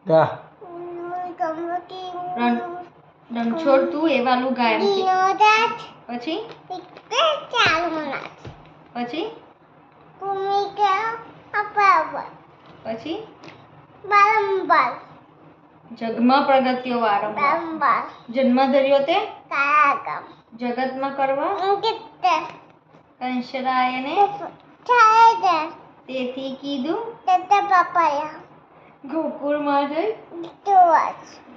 ગા રણછોડ તું એ વાલું ગાય પછી પછી પછી જગમાં પ્રગત્યો વારંવાર જન્મ ધર્યો તે જગતમાં કરવા કંસરાયને તેથી કીધું ગોકુળમાં જઈ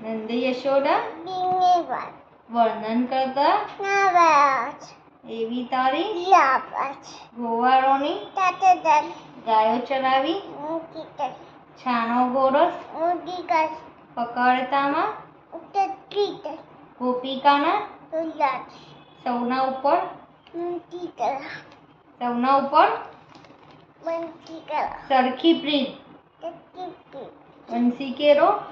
નંદ યશોદા વર્ણન કરતા એવી તારી ગોવાળોની ગાયો ચરાવી છાણો ગોરસ પકડતામાં ગોપિકાના સૌના ઉપર સરખી પ્રીત બંસી કેરો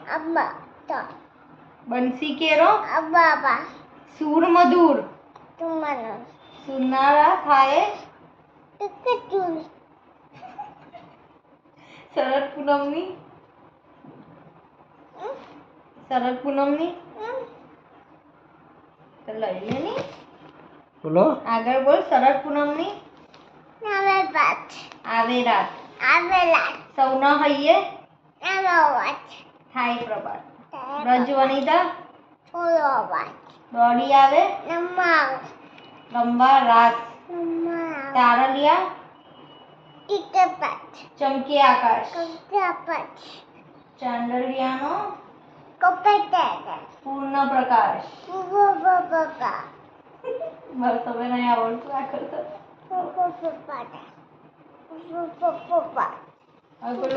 સુર મધુર સુનારા થાય શરદ પૂનમની તો લઈ લે ની બોલો આગળ બોલ શરદ પૂનમની આવે રાત સૌના હૈયે થાય પ્રભાત બ્રજ વનિતા દોડી આવે રમવા રાસ તારલિયા ચમકે આકાશ ચાંદલિયાનો પૂર્ણ પ્રકાશ બસ હવે નહીં આવડતું આ કરતા હવે પેલું